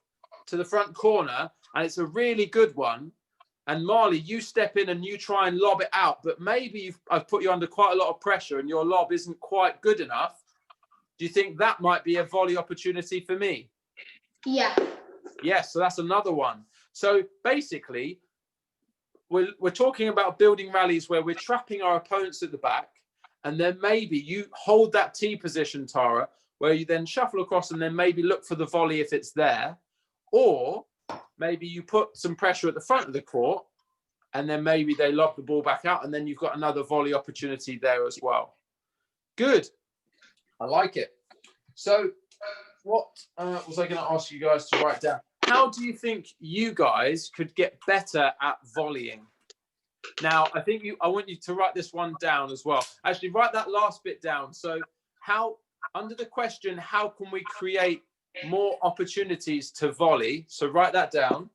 to the front corner and it's a really good one, and Marley, you step in and you try and lob it out, but maybe I've put you under quite a lot of pressure and your lob isn't quite good enough, do you think that might be a volley opportunity for me? Yeah. Yes, so that's another one. So basically, we're talking about building rallies where we're trapping our opponents at the back, and then maybe you hold that tee position, Tara, where you then shuffle across and then maybe look for the volley if it's there, or maybe you put some pressure at the front of the court and then maybe they lob the ball back out and then you've got another volley opportunity there as well. Good. I like it. So what was I going to ask you guys to write down? How do you think you guys could get better at volleying? Now, I want you to write this one down as well. Actually, write that last bit down. So under the question, how can we create more opportunities to volley? So write that down.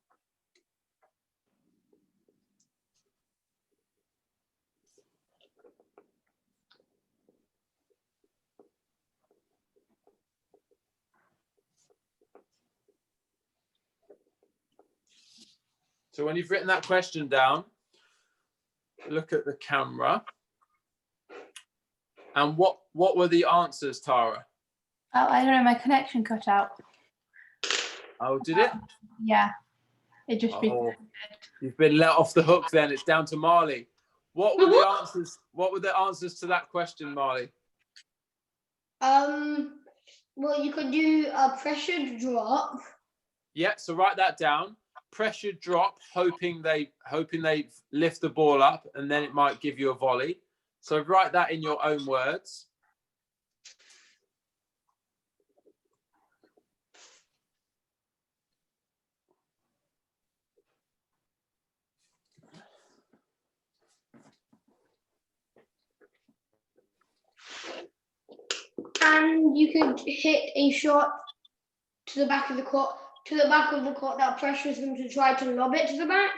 So when you've written that question down, look at the camera. And what were the answers, Tara? Oh, I don't know. My connection cut out. Oh, did it? Yeah. It just. You've been let off the hook. Then it's down to Marley. What were the answers? What were the answers to that question, Marley? Well, you could do a pressured drop. Yeah. So write that down. Pressured drop, hoping they lift the ball up, and then it might give you a volley. So write that in your own words. And you could hit a shot to the back of the court, that pressures them to try to lob it to the back,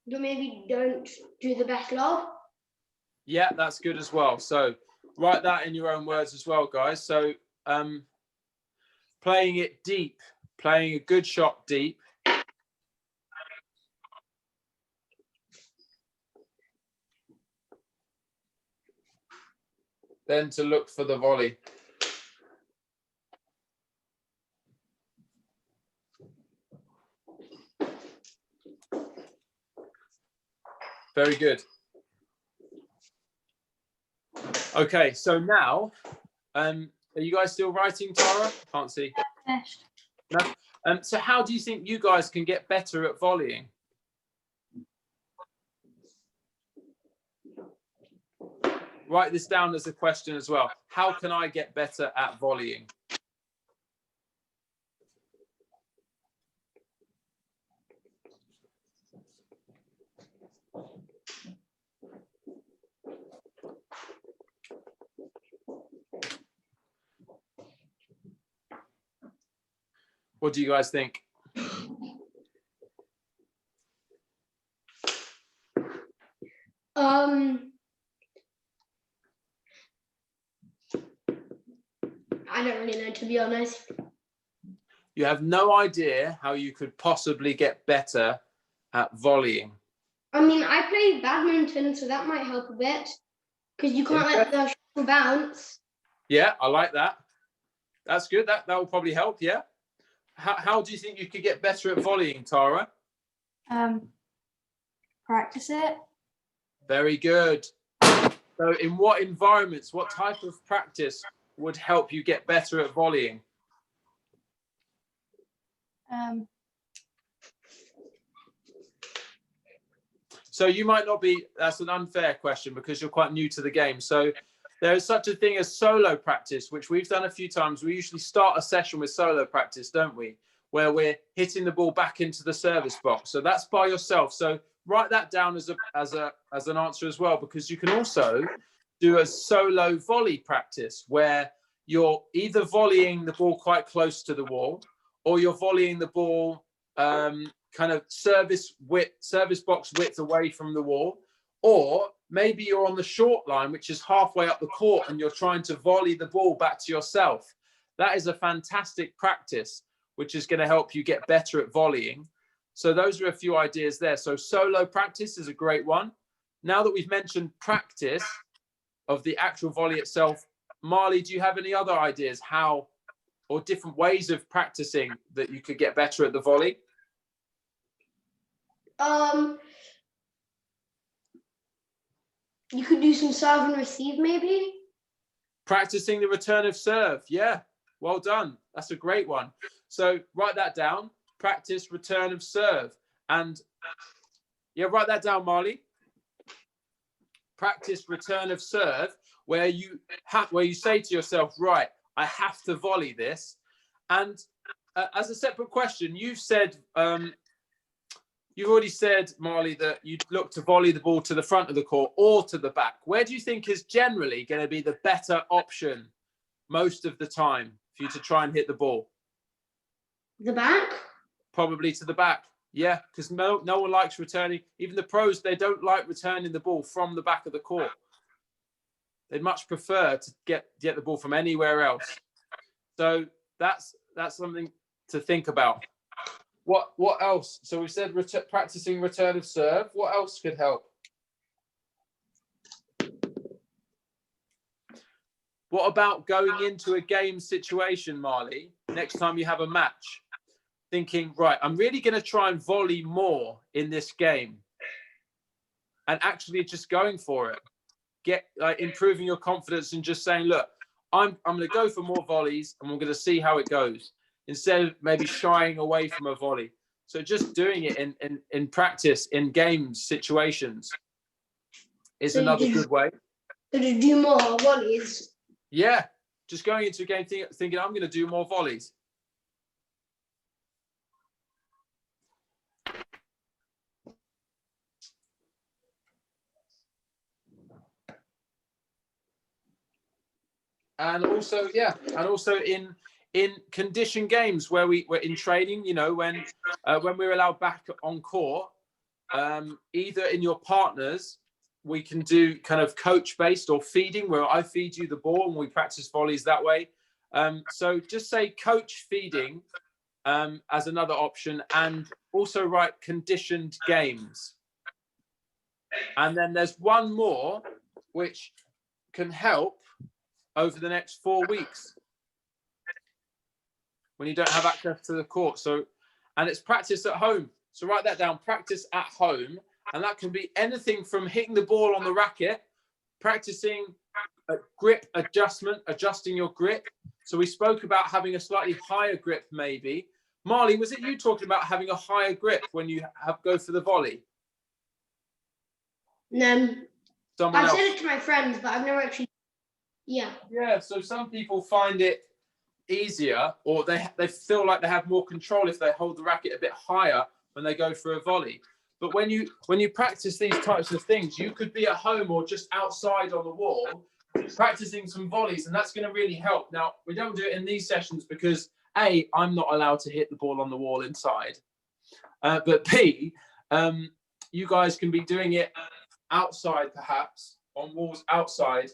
but maybe don't do the best lob. Yeah, that's good as well. So write that in your own words as well, guys. So playing it deep, playing a good shot deep. Then to look for the volley. Very good. Okay, so now, are you guys still writing, Tara? Can't see. Finished. No. So how do you think you guys can get better at volleying? Write this down as a question as well. How can I get better at volleying? What do you guys think? I don't really know, to be honest. You have no idea how you could possibly get better at volleying. I mean, I play badminton, so that might help a bit, because you can't let the shot bounce. Yeah, I like that. That's good. That will probably help, yeah? How do you think you could get better at volleying, Tara? Practice it. Very good. So in what environments, what type of practice would help you get better at volleying? So you might not be, that's an unfair question because you're quite new to the game. So there is such a thing as solo practice, which we've done a few times. We usually start a session with solo practice, don't we? Where we're hitting the ball back into the service box. So that's by yourself. So write that down as an answer as well, because you can also do a solo volley practice where you're either volleying the ball quite close to the wall, or you're volleying the ball kind of service box width away from the wall, or maybe you're on the short line, which is halfway up the court, and you're trying to volley the ball back to yourself. That is a fantastic practice, which is going to help you get better at volleying. So those are a few ideas there. So solo practice is a great one. Now that we've mentioned practice of the actual volley itself, Marley, do you have any other ideas how, or different ways of practicing that you could get better at the volley? You could do some serve and receive, maybe. Practicing the return of serve. Yeah, well done. That's a great one. So write that down. Practice return of serve. And yeah, write that down, Marley. Practice return of serve, where you say to yourself, right, I have to volley this. And as a separate question, you've already said, Marley, that you'd look to volley the ball to the front of the court or to the back. Where do you think is generally going to be the better option most of the time for you to try and hit the ball? The back? Probably to the back. Yeah, because no one likes returning. Even the pros, they don't like returning the ball from the back of the court. They'd much prefer to get the ball from anywhere else. So that's something to think about. What else? So we said practicing return of serve. What else could help? What about going into a game situation, Marley, next time you have a match? Thinking, right, I'm really going to try and volley more in this game. And actually just going for it. Improving your confidence and just saying, look, I'm going to go for more volleys and we're going to see how it goes, instead of maybe shying away from a volley. So just doing it in practice, in games, situations is another good way. So to do more volleys? Yeah, just going into a game thinking, I'm going to do more volleys. And also in conditioned games where we're in training, when we're allowed back on court, either in your partners, we can do kind of coach based or feeding, where I feed you the ball and we practice volleys that way. So just say coach feeding as another option, and also write conditioned games. And then there's one more which can help over the next 4 weeks when you don't have access to the court. And it's practice at home. So write that down, practice at home. And that can be anything from hitting the ball on the racket, practicing a grip adjustment, adjusting your grip. So we spoke about having a slightly higher grip, maybe. Marley, was it you talking about having a higher grip when you go for the volley? No. Someone I've else? said it to my friends, but I've never actually. Yeah. Yeah, so some people find it easier, or they feel like they have more control if they hold the racket a bit higher when they go for a volley. But when you practice these types of things, you could be at home or just outside on the wall practicing some volleys, and that's going to really help. Now, we don't do it in these sessions because A, I'm not allowed to hit the ball on the wall inside, but B, you guys can be doing it outside, perhaps on walls outside,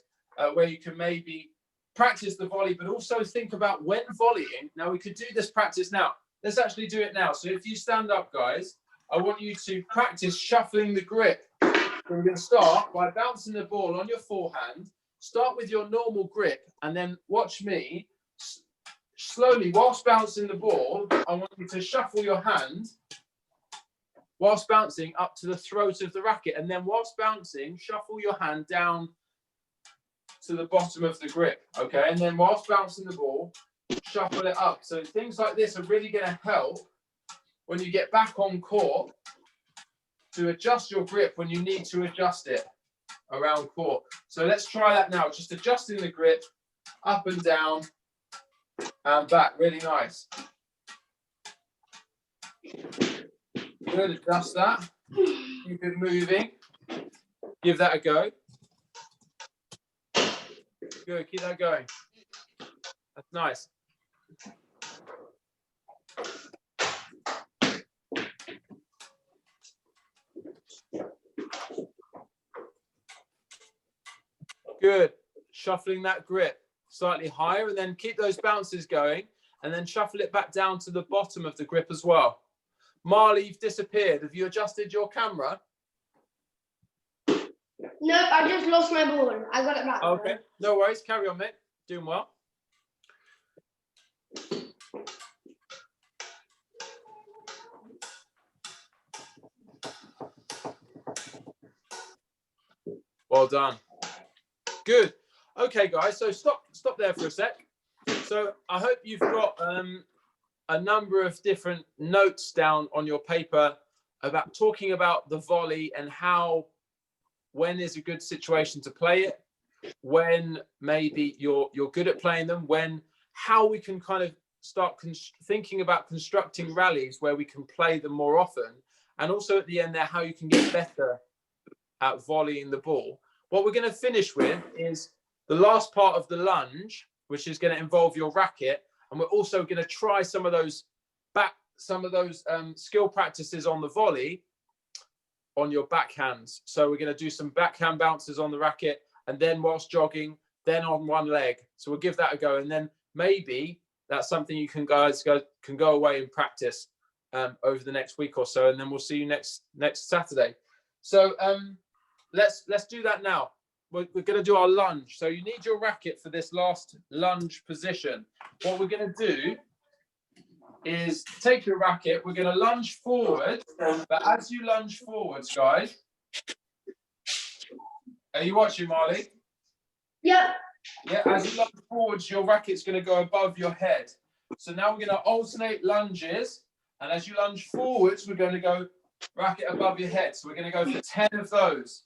where you can maybe practice the volley, but also think about when volleying. Now, we could do this practice now. Let's actually do it now. So if you stand up, guys, I want you to practice shuffling the grip. So we're going to start by bouncing the ball on your forehand. Start with your normal grip, and then watch me slowly, whilst bouncing the ball, I want you to shuffle your hand whilst bouncing up to the throat of the racket. And then whilst bouncing, shuffle your hand down to the bottom of the grip, okay? And then whilst bouncing the ball, shuffle it up. So things like this are really going to help when you get back on court to adjust your grip when you need to adjust it around court. So let's try that now. Just adjusting the grip up and down and back. Really nice. Good. Adjust that. Keep it moving. Give that a go. Good. Keep that going. That's nice. Good. Shuffling that grip slightly higher, and then keep those bounces going, and then shuffle it back down to the bottom of the grip as well. Marley, you've disappeared. Have you adjusted your camera? Nope, I just lost my ball. I got it back. Okay, no worries. Carry on, mate. Doing well. Well done. Good. Okay, guys. So stop there for a sec. So I hope you've got a number of different notes down on your paper about talking about the volley and when is a good situation to play it, when maybe you're good at playing them, how we can kind of start thinking about constructing rallies where we can play them more often, and also at the end there how you can get better at volleying the ball. What we're going to finish with is the last part of the lunge, which is going to involve your racket, and we're also going to try some of those skill practices on the volley on your backhands. So we're going to do some backhand bounces on the racket, and then whilst jogging, then on one leg. So we'll give that a go, and then maybe that's something you can go away and practice over the next week or so, and then we'll see you next Saturday. So let's do that now. We're going to do our lunge. So you need your racket for this last lunge position. What we're going to do is take your racket. We're going to lunge forward. But as you lunge forwards, guys, are you watching, Marley? Yep. Yeah, as you lunge forwards, your racket's going to go above your head. So now we're going to alternate lunges. And as you lunge forwards, we're going to go racket above your head. So we're going to go for 10 of those.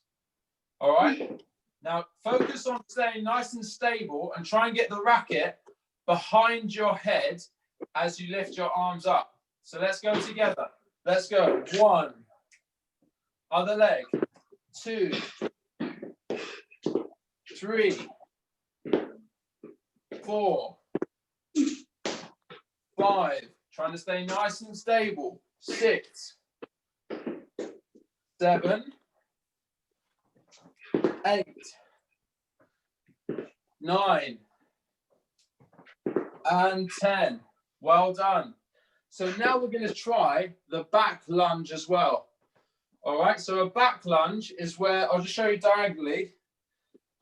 All right? Now, focus on staying nice and stable and try and get the racket behind your head as you lift your arms up. So let's go together. Let's go. 1. Other leg. 2. 3. 4. 5. Trying to stay nice and stable. 6. 7. 8, 9, and 10. Well done. So now we're going to try the back lunge as well. All right, so a back lunge is where, I'll just show you diagonally.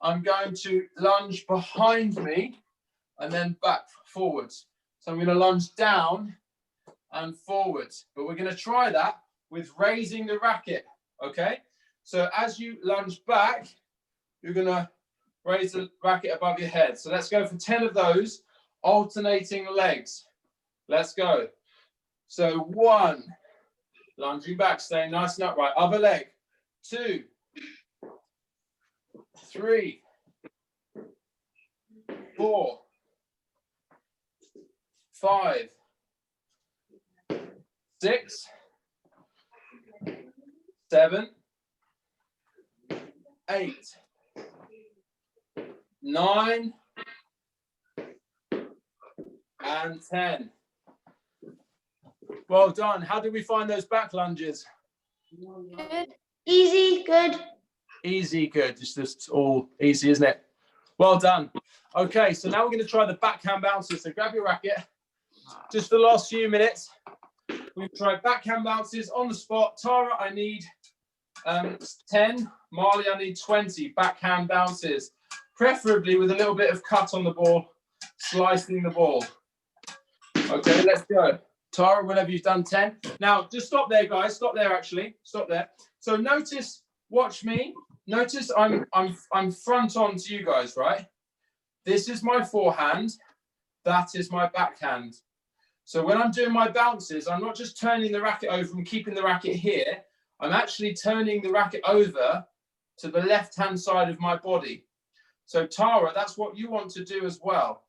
I'm going to lunge behind me and then back forwards. So I'm going to lunge down and forwards. But we're going to try that with raising the racket, okay? So as you lunge back, you're going to raise the racket above your head. So let's go for 10 of those, alternating legs. Let's go. So 1, lunging back, staying nice and upright. Other leg. 2, 3, 4, 5, 6, 7, 8, 9, and 10. Well done. How did we find those back lunges? Good. Easy, good. Easy, good. Just all easy, isn't it? Well done. Okay, so now we're going to try the backhand bounces. So grab your racket. Just the last few minutes. We've tried backhand bounces on the spot. Tara, I need 10. Marley, I need 20 backhand bounces, preferably with a little bit of cut on the ball, slicing the ball. Okay, let's go. Tara, whenever you've done 10. Now, just stop there, guys. Stop there, actually. Stop there. So notice, watch me. Notice I'm front on to you guys, right? This is my forehand. That is my backhand. So when I'm doing my bounces, I'm not just turning the racket over and keeping the racket here. I'm actually turning the racket over to the left-hand side of my body. So Tara, that's what you want to do as well.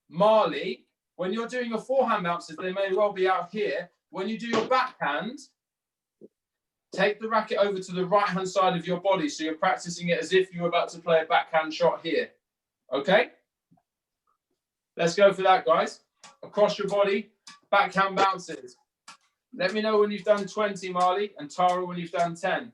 Marley, when you're doing your forehand bounces, they may well be out here. When you do your backhand, take the racket over to the right-hand side of your body. So you're practicing it as if you were about to play a backhand shot here. Okay? Let's go for that, guys. Across your body, backhand bounces. Let me know when you've done 20, Marley, and Tara when you've done 10.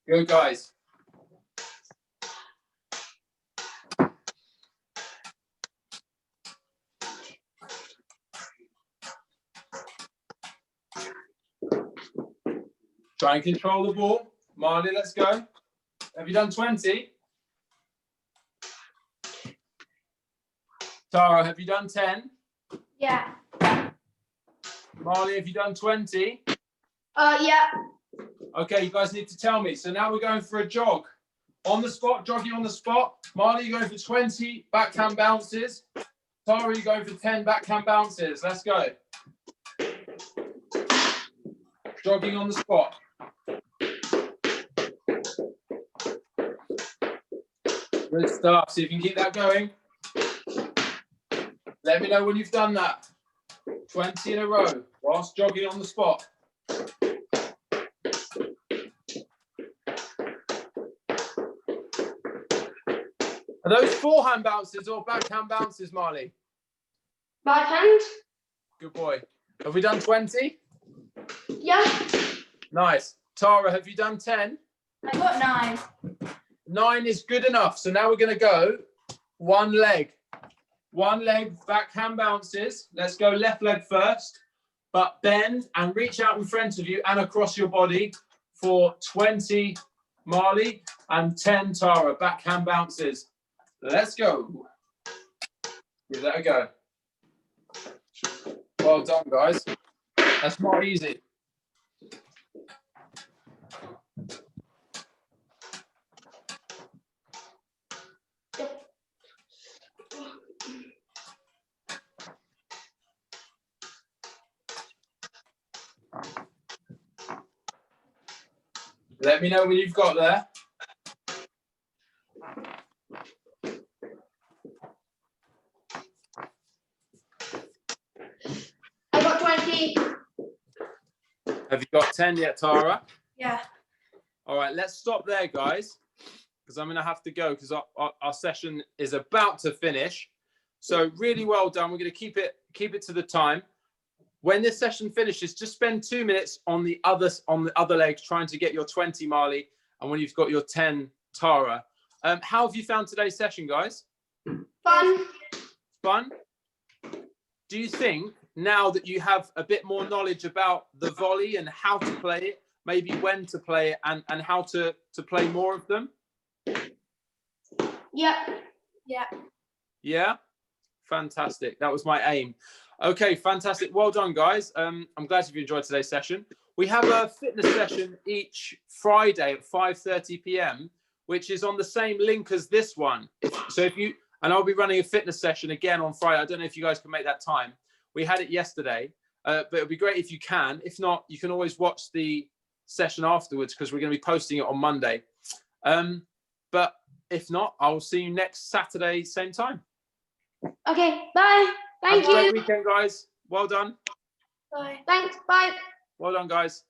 Good, guys. Try and control the ball. Marley, let's go. Have you done 20? Tara, have you done 10? Yeah. Marley, have you done 20? Yeah. Okay, you guys need to tell me. So now we're going for a jog. On the spot, jogging on the spot. Marley, you're going for 20 backhand bounces. Tara, you're going for 10 backhand bounces. Let's go. Jogging on the spot. Good stuff. See if you can keep that going. Let me know when you've done that. 20 in a row whilst jogging on the spot. Are those forehand bounces or backhand bounces, Marley? Backhand. Good boy. Have we done 20? Yeah. Nice. Tara, have you done 10? I got 9. 9 is good enough. So now we're going to go one leg. One leg backhand bounces. Let's go left leg first. But bend and reach out in front of you and across your body for 20, Marley, and 10, Tara. Backhand bounces. Let's go. Give that a go. Well done, guys. That's not easy. Let me know when you've got there. I got 20. Have you got 10 yet, Tara? Yeah. All right, let's stop there, guys, because I'm going to have to go because our session is about to finish. So really well done. We're going to keep it to the time. When this session finishes, just spend 2 minutes on the other leg trying to get your 20, Marley, and when you've got your 10, Tara. How have you found today's session, guys? Fun. Fun? Do you think now that you have a bit more knowledge about the volley and how to play it, maybe when to play it and how to play more of them? Yeah. Yeah. Yeah? Fantastic. That was my aim. Okay, fantastic. Well done, guys. I'm glad you've enjoyed today's session. We have a fitness session each Friday at 5:30 p.m., which is on the same link as this one. And I'll be running a fitness session again on Friday. I don't know if you guys can make that time. We had it yesterday, but it'd be great if you can. If not, you can always watch the session afterwards because we're going to be posting it on Monday. But if not, I will see you next Saturday, same time. Okay. Bye. Thank Have a you. great weekend, guys. Well done. Bye. Thanks. Bye. Well done, guys.